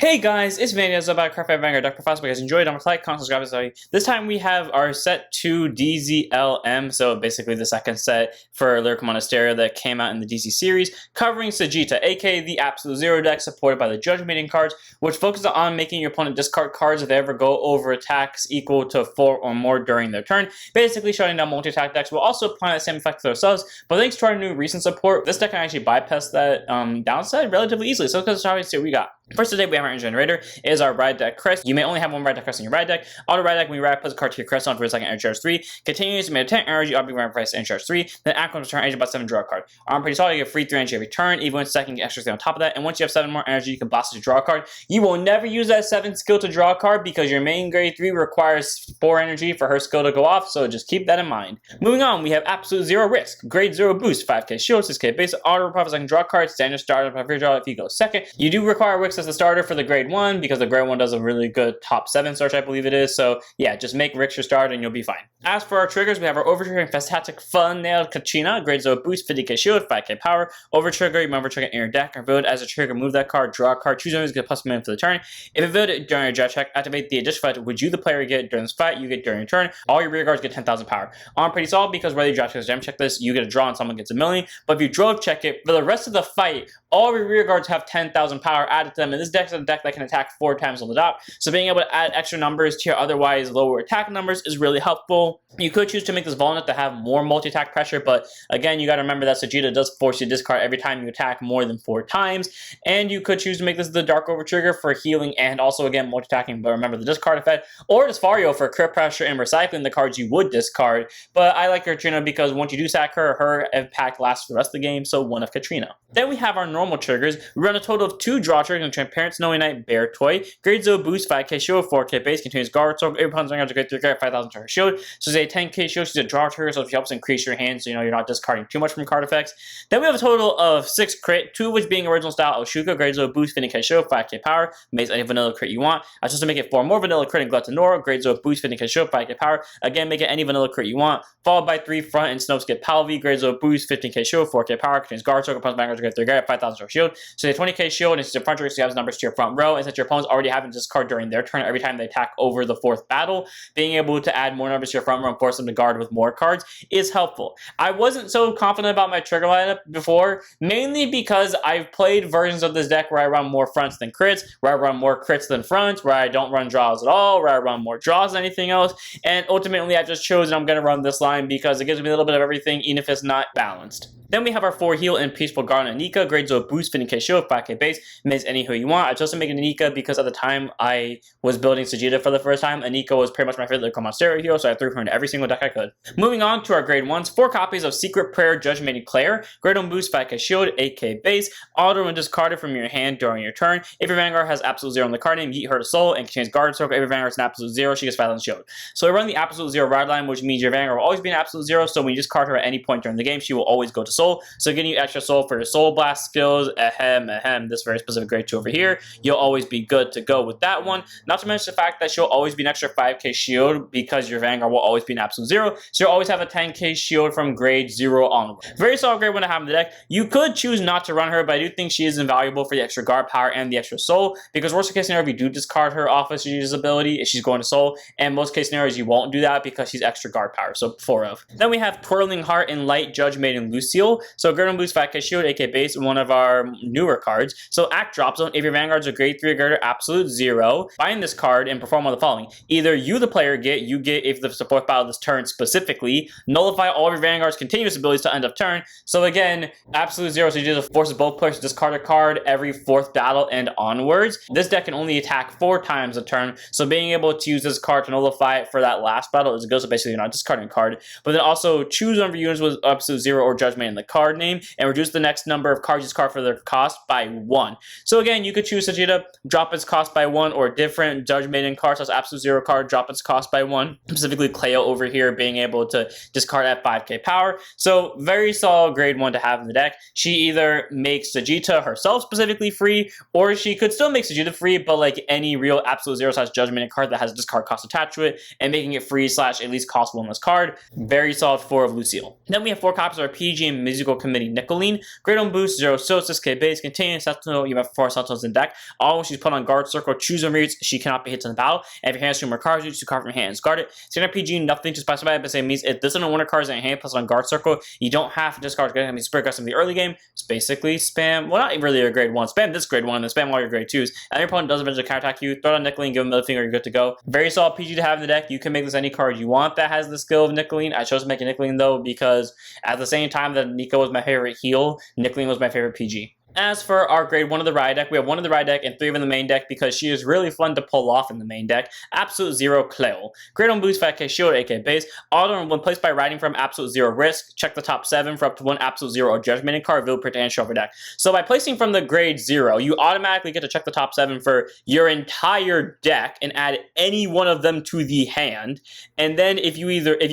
Hey guys, it's Vanguard about Vanguard. If you guys enjoyed, don't like, comment, subscribe. This time we have our set 2 DZLM, so basically the second set for Lyrical Monasterio that came out in the DC series, covering Sagitta, aka the Absolute Zero deck supported by the Judge Meeting cards, which focuses on making your opponent discard cards if they ever go over attacks equal to 4 or more during their turn, basically shutting down multi-attack decks. We'll also apply that same effect to ourselves, but thanks to our new recent support, this deck can actually bypass that downside relatively easily. So let's see what we got. First today we have our generator is our ride deck crest. You may only have one ride deck crest in your ride deck. Auto ride deck, when you ride, puts a card to your crest on for a second, energy charge 3. Continues to make a 10 energy, object ride price, energy charge 3. Then act on return, energy about 7, draw a card. I'm pretty solid, you get free 3 energy every turn. Even when second, get extra 3 on top of that. And once you have 7 more energy, you can blast to draw a card. You will never use that 7 skill to draw a card because your main grade 3 requires 4 energy for her skill to go off, so just keep that in mind. Moving on, we have Absolute Zero Risk. Grade 0 boost, 5k shield, 6k base, auto profits, I can draw cards, standard starter, if you draw if you go second. You do require Wix as the starter for the grade 1 because the grade 1 does a really good top 7 search, I believe it is. So yeah, just make Wix your starter and you'll be fine. As for our triggers, we have our Overtrigger and Fantastic Fun Nailed Kachina. Grade 0 boost, 50k shield, 5k power. Overtrigger, you remember trigger in your deck or vote as a trigger, move that card, draw a card, choose enemies, get plus +1 for the turn. If you vote it during your jet check, activate the additional fight which you the player get during this fight, you get during your turn. All your rear guards get 10,000 power. I'm pretty solid because whether you draw check or gem check this, you get a draw and someone gets a million. But if you drove check it, for the rest of the fight, all your rear guards have 10,000 power added to them, and this deck is a deck that can attack 4 times on the dot, so being able to add extra numbers to your otherwise lower attack numbers is really helpful. You could choose to make this vulnerable to have more multi-attack pressure, but again, you got to remember that Sagitta does force you to discard every time you attack more than 4 times, and you could choose to make this the Dark Over trigger for healing and also, again, multi-attacking, but remember the discard effect, or Disfario for crit pressure and recycling the cards you would discard, but I like Katrina because once you do sack her, her impact lasts for the rest of the game, so one of Katrina. Then we have our normal triggers. We run a total of 2 draw triggers in Transparent Snowy Night Bear Toy. Grade 0 boost, 5k shield, 4k base, continues guard, so every opponent's going to grade 3 5,000 to her shield. So say 10k shield, she's a draw trigger, so she helps increase your hand, so you know you're not discarding too much from card effects. Then we have a total of 6 crit, 2 of which being original style Oshuka. Grade 0 boost, 50k shield, 5k power, makes any vanilla crit you want. I just to make it 4 more vanilla crit and Gluttonora. Grade 0 boost, 50k shield, 5k power, again make it any vanilla crit you want. Followed by 3 front and Snowskip Palvi. Grade 0 boost, 15k shield, 4k power, contains guard, so opponent's Vanguard grade 3 guard, 5,000 to her shield. So you have 20k shield, and it's your front trigger, so you have numbers to your front row, and since your opponents already have to discard during their turn every time they attack over the 4th battle, being able to add more numbers to your front row and force them to guard with more cards is helpful. I wasn't so confident about my trigger lineup before, mainly because I've played versions of this deck where I run more fronts than crits, where I run more crits than fronts, where I don't run draws at all, where I run more draws than anything else, and ultimately I've just chosen I'm going to run this line because it gives me a little bit of everything even if it's not balanced. Then we have our 4 heal and Peaceful Guard and Anika. Grade 0 boost, 50k shield, 5k base, makes any who you want. I chose to make an Anika because at the time I was building Sagitta for the first time, Anika was pretty much my favorite Lyrical Monasterio hero, so I threw her into every single deck I could. Moving on to our grade 1s, 4 copies of Secret Prayer Judgmented Claio. Grade 1 boost, 5k shield, 8k base, auto and discard it from your hand during your turn. If your Vanguard has Absolute Zero on the card name, yeet her to soul and contains guard circle. If your Vanguard is an Absolute Zero, she gets 5,000 shield. So I run the Absolute Zero ride line, which means your Vanguard will always be an Absolute Zero, so when you discard her at any point during the game, she will always go to soul. So getting you extra soul for your soul blast skills, this very specific grade 2 over here, you'll always be good to go with that one. Not to mention the fact that she'll always be an extra 5k shield because your Vanguard will always be an Absolute Zero, so you'll always have a 10k shield from grade 0 onward. Very solid grade 1 to have in the deck. You could choose not to run her, but I do think she is invaluable for the extra guard power and the extra soul, because worst case scenario, if you do discard her off of Sagitta's ability, if she's going to soul, and most case scenarios you won't do that because she's extra guard power, so 4 of. Then we have Twirling Heart and Light Judge Maiden Lucille. So grade 1 boost, 5k shield, 8k base, one of our newer cards. So act drop zone, if your Vanguard's a grade 3 girder, Absolute Zero, bind this card and perform on the following. Either you the player get, if the support battle this turn specifically, nullify all of your Vanguard's continuous abilities to end of turn. So again, Absolute Zero, so you just forces both players to discard a card every 4th battle and onwards. This deck can only attack 4 times a turn, so being able to use this card to nullify it for that last battle is good, so basically you're not discarding a card. But then also choose one of your units with Absolute Zero or Judgment in the card name, and reduce the next number of cards you discard for their cost by 1. So again, you could choose Sagitta, drop its cost by 1, or different Judge Maiden cards, so Absolute Zero card, drop its cost by 1. Specifically Claio over here being able to discard at 5k power. So very solid grade 1 to have in the deck. She either makes Sagitta herself specifically free, or she could still make Sagitta free, but like any real Absolute Zero / Judge Maiden card that has a discard cost attached to it, and making it free / at least cost 1 less card. Very solid 4 of Lucille. Then we have 4 copies of our PG and Musical Committee Nicoline. Great on boost, 0 so 6k base, contain Sentinel, you have 4 Sentinels in deck. All when she's put on guard circle, choose a reads, she cannot be hit in the battle. And if your hands two more cards, you choose 2 cards from your hands. Guard it. Standard PG, nothing to specify, but it means it doesn't know one of cards in your hand plus on guard circle. You don't have to discard it. I mean, super aggressive in the early game. It's basically spam, well, not really a grade 1. Spam this grade 1 and then spam all your grade 2s. And your opponent does eventually counterattack you. Throw it on Nicoline, give him the finger, you're good to go. Very solid PG to have in the deck. You can make this any card you want that has the skill of Nicoline. I chose to make a Nicoline though because at the same time that Nico was my favorite heal, Nicoline was my favorite PG. As for our grade 1 of the Riot deck, we have 1 of the Riot deck and 3 of in the main deck because she is really fun to pull off in the main deck. Absolute 0 Claio. Great on boost, 5k shield, 8k base. Auto when placed by riding from absolute 0 risk. Check the top 7 for up to 1 absolute 0 or judgment card, reveal print and shuffle deck. So by placing from the grade 0, you automatically get to check the top 7 for your entire deck and add any one of them to the hand. And then if you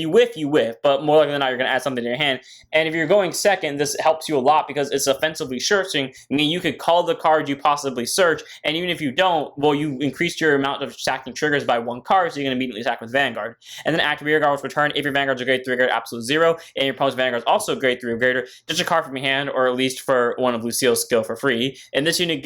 whiff, you whiff, but more likely than not, you're going to add something to your hand. And if you're going second, this helps you a lot because it's offensively searching. I mean, you could call the card you possibly search, and even if you don't, well, you increased your amount of stacking triggers by 1 card, so you can immediately attack with Vanguard. And then active Rearguard with return. If your Vanguard's a grade 3 or greater, absolute 0, and your opponent's Vanguard's also grade 3 or greater, just a card from your hand, or at least for one of Lucille's skill for free. And this unit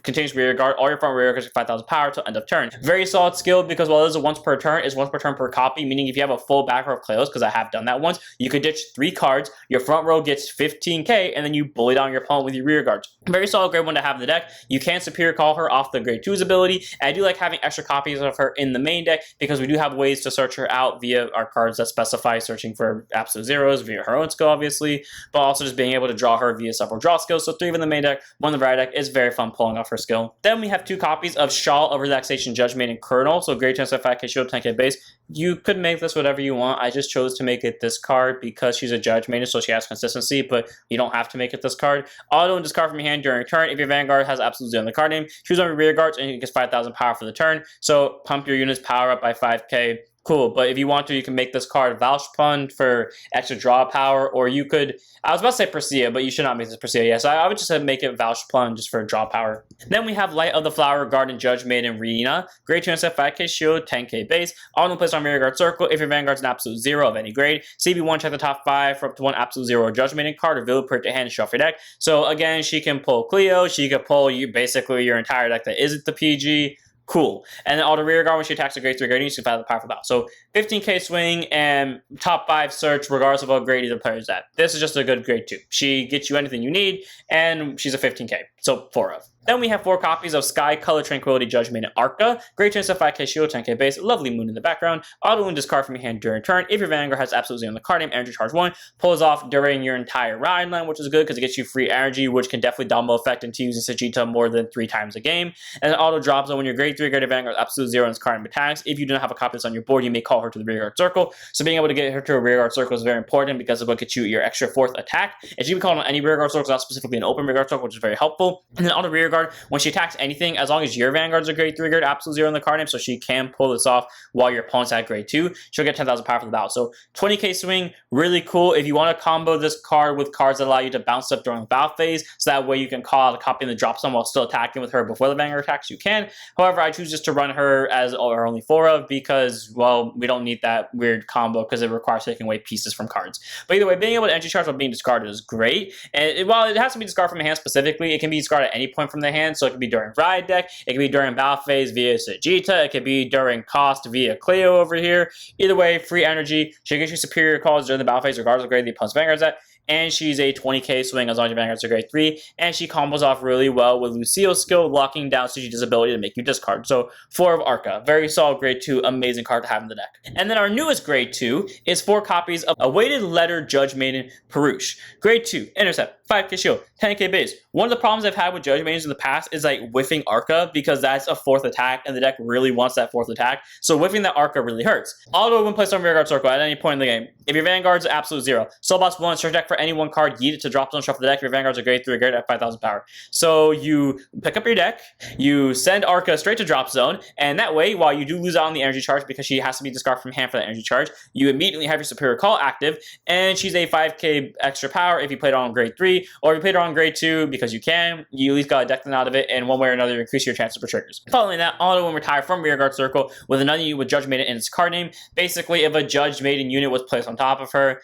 contains Rearguard. All your front Rearguards get 5,000 power till end of turn. Very solid skill because while it is a once per turn, it's once per turn per copy, meaning if you have a full back row of Claios, because I have done that once, you could ditch 3 cards, your front row gets 15k, and then you bully down your opponent with your Rearguards. Very solid grade 1 to have in the deck. You can superior call her off the grade 2's ability, and I do like having extra copies of her in the main deck because we do have ways to search her out via our cards that specify searching for absolute zeros via her own skill, obviously, but also just being able to draw her via several draw skills. So 3 in the main deck, 1 in the Riot deck is very fun pulling off her skill. Then we have 2 copies of Shawl of Relaxation, Judgment, and Colonel. So grade 10.5k shield, 10k base. You could make this whatever you want. I just chose to make it this card because she's a judge maiden, so she has consistency, but you don't have to make it this card. Auto and discard from your hand during turn. If your Vanguard has absolute 0 on the card name, choose on your rear guards and it gets 5,000 power for the turn. So pump your unit's power up by 5k. Cool, but if you want to, you can make this card Valspund for extra draw power, or you could, I was about to say Persea, but you should not make this Persea, yes. I would just make it Valspund just for draw power. Then we have Light of the Flower, Garden Judge, Maiden, Rina. Grade 2 set 5k shield, 10k base. All in place on rear guard circle. If your Vanguard's an absolute 0 of any grade, CB1 check the top 5 for up to 1 absolute 0 or Judge Maiden card, reveal per to hand and shuffle your deck. So again, she can pull Claio, she could pull you basically your entire deck that isn't the PG. Cool. And then auto rear guard when she attacks a grade 3 grade, you can find the powerful battle. So 15k swing and top 5 search regardless of what grade either player is at. This is just a good grade 2. She gets you anything you need, and she's a 15k. So 4 of. Then we have 4 copies of Sky, Color, Tranquility, Judgment, and Arca. Great chance of 5k shield, 10k base, lovely moon in the background. Auto and discard from your hand during turn. If your Vanguard has absolutely on the card name, energy charge 1, pulls off during your entire ride line, which is good because it gets you free energy, which can definitely domino effect into using Sagitta more than 3 times a game. And then auto drops on when your grade 3 grade Vanguard absolute 0 on its card name attacks. If you do not have a copy that's on your board, you may call her to the rear guard circle. So being able to get her to a rear guard circle is very important because it will get you your extra 4th attack. And she can be called on any rear guard circles, not specifically an open rear guard circle, which is very helpful. And then auto rear guard, when she attacks anything, as long as your Vanguard's a grade 3 grade, absolute 0 in the card name, so she can pull this off while your opponent's at grade 2, she'll get 10,000 power for the battle. So 20k swing, really cool. If you want to combo this card with cards that allow you to bounce up during the battle phase, so that way you can call out a copy and then drop some while still attacking with her before the Vanguard attacks, you can. However, I choose just to run her as our only 4 of because, well, we don't need that weird combo because it requires taking away pieces from cards. But either way, being able to entry charge while being discarded is great. And while it has to be discarded from the hand specifically, it can be discarded at any point from the hand, so it can be during Ride deck, it can be during battle phase via Sagitta, it could be during cost via Claio over here. Either way, free energy. She gives you superior calls during the battle phase regardless of grade the opponent's Vanguard's at. And she's a 20k swing as long as your Vanguard's a grade 3. And she combos off really well with Lucille's skill, locking down Sagitta's ability to make you discard. So 4 of Arca. Very solid grade 2, amazing card to have in the deck. And then our newest grade 2 is 4 copies of Awaited Letter Judge Maiden Peruche. Grade 2, intercept, 5k shield, 10k base. One of the problems I've had with Judge Maidens in the past is like whiffing Arca because that's a 4th attack and the deck really wants that 4th attack. So whiffing that Arca really hurts. Auto when placed on rear guard circle at any point in the game. If your Vanguard's absolute 0, Soulboss 1, search deck for any 1 card, yeet it to drop zone, shuffle the deck. If your Vanguard's a grade 3 or greater at 5,000 power. So you pick up your deck, you send Arca straight to drop zone, and that way, while you do lose out on the energy charge because she has to be discarded from hand for that energy charge, you immediately have your superior call active, and she's a 5k extra power if you played her on grade 3, or if you played her on grade 2 because you can, you at least got a deck out of it, and one way or another, you increase your chances for triggers. Following that, auto and retire from rear guard circle with another unit with Judge Maiden in its card name. Basically, if a Judge Maiden unit was placed on top of her,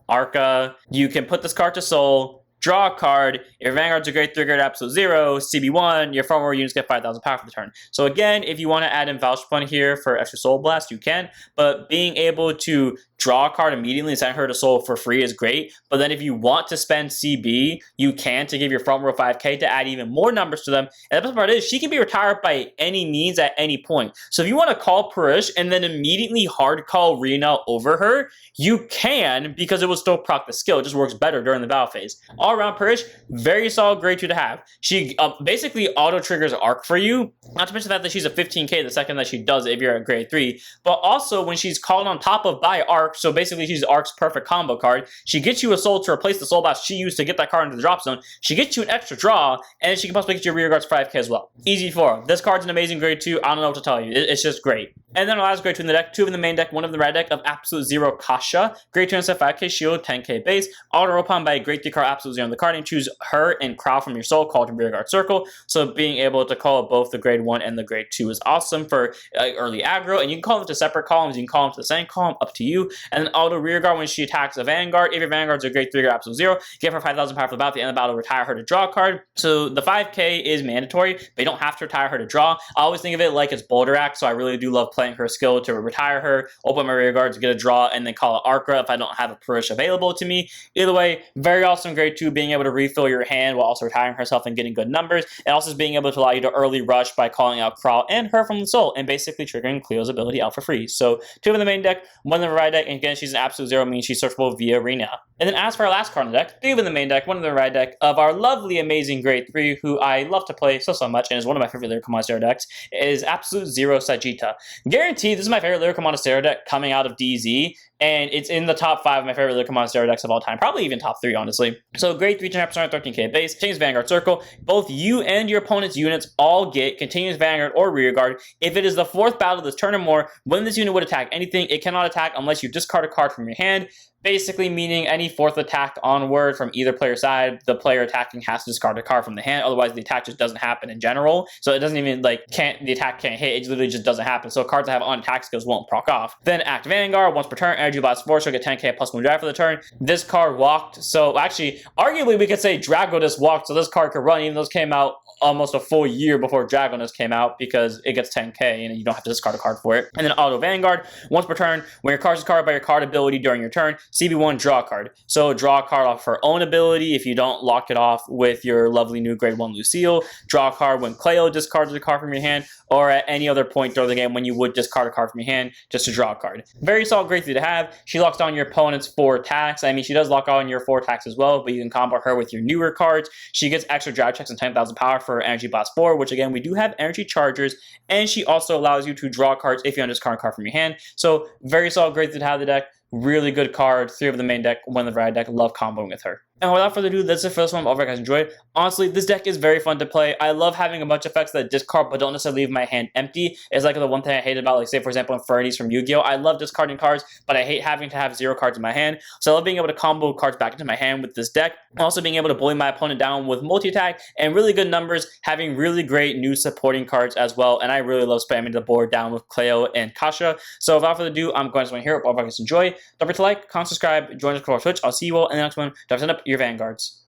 Arca. You can put this card to soul, draw a card. Your Vanguard's a grade 3, grade absolute 0, CB1, your front row units get 5,000 power for the turn. So again, if you want to add in Valspun here for extra Soul Blast, you can, but being able to draw a card immediately and send her to soul for free is great. But then if you want to spend CB, you can to give your front row 5k to add even more numbers to them. And the best part is she can be retired by any means at any point. So if you want to call Peruche and then immediately hard call Rena over her, you can, because it will still proc the skill. It just works better during the battle phase. All around Peruche, very solid grade 2 to have. She basically auto triggers arc for you. Not to mention the fact that she's a 15k the second that she does it if you're at grade 3. But also when she's called on top of by arc, so basically she's Arc's perfect combo card. She gets you a soul to replace the soul blast she used to get that card into the drop zone. She gets you an extra draw, and she can possibly get your rear guards 5k as well. Easy for her. This card's an amazing grade 2. I don't know what to tell you. It's just great. And then our last grade 2 in the deck, 2 in the main deck, 1 in the red deck of absolute 0 Kasha. Grade 2 instead 5k shield, 10k base. Auto upon by a grade 3 card absolute 0 on the card, and choose her and Crow from your soul called to rear guard circle. So being able to call both the grade 1 and the grade 2 is awesome for early aggro, and you can call them to separate columns, you can call them to the same column, up to you. And then auto rear guard when she attacks a Vanguard. If your Vanguard's a grade 3 or absolute 0, give her 5,000 power for the battle. At the end of the battle, retire her to draw a card. So the 5k is mandatory, but you don't have to retire her to draw. I always think of it like it's Boulder Act, so I really do love playing her skill to retire her, open my rear guards, get a draw, and then call it Arca if I don't have a Peruche available to me. Either way, very awesome grade 2, being able to refill your hand while also retiring herself and getting good numbers, and also being able to allow you to early rush by calling out Crawl and her from the soul, and basically triggering Clio's ability out for free. So 2 in the main deck, 1 in the right deck, and again, she's an absolute 0, meaning she's searchable via Rena. And then as for our last card in the deck, 3 in the main deck, 1 in the right deck of our lovely, amazing grade 3, who I love to play so much, and is one of my favorite Lyrical Monasterio decks, is absolute 0 Sagitta. Guaranteed, this is my favorite Lyrical Monasterio deck coming out of DZ, and it's in the top 5 of my favorite Lyrical Monasterio decks of all time, probably even top 3, honestly. So grade 3, 10%, 13k base, changes Vanguard Circle. Both you and your opponent's units all get continuous Vanguard or rear guard. If it is the 4th battle of this turn or more, when this unit would attack anything, it cannot attack unless you discard a card from your hand. Basically meaning any 4th attack onward from either player's side, the player attacking has to discard a card from the hand. Otherwise, the attack just doesn't happen in general. So it doesn't even, the attack can't hit. It literally just doesn't happen. So cards that have on attack skills won't proc off. Then act Vanguard. Once per turn, energy blast 4, she'll get 10k plus 1 drive for the turn. This card walked. So actually, arguably, we could say Dragonus walked. So this card could run, even though this came out almost a full year before Dragonus came out, because it gets 10k and you don't have to discard a card for it. And then auto Vanguard. Once per turn, when your card is discarded by your card ability during your turn, CB1 draw a card. So draw a card off her own ability if you don't lock it off with your lovely new grade 1 Lucille. Draw a card when Claio discards a card from your hand, or at any other point during the game when you would discard a card from your hand just to draw a card. Very solid grade 3 to have. She locks down your opponent's 4 attacks. I mean, she does lock on your 4 attacks as well, but you can combo her with your newer cards. She gets extra drive checks and 10,000 power for Energy Blast 4, which again, we do have energy chargers, and she also allows you to draw cards if you undiscard a card from your hand. So very solid grade 3 to have the deck. Really good card. 3 of the main deck, 1 of the right deck. Love comboing with her. And without further ado, that's the first one. I hope you guys enjoyed. Honestly, this deck is very fun to play. I love having a bunch of effects that discard but don't necessarily leave my hand empty. It's like the one thing I hate about, like, say, for example, Infernities from Yu-Gi-Oh! I love discarding cards, but I hate having to have 0 cards in my hand. So I love being able to combo cards back into my hand with this deck. Also being able to bully my opponent down with multi-attack and really good numbers, having really great new supporting cards as well. And I really love spamming the board down with Claio and Kasha. So without further ado, I'm going to here. Hope you guys enjoy. Don't forget to like, comment, subscribe, join us on Twitch. I'll see you all in the next one. Don't send up your Vanguards.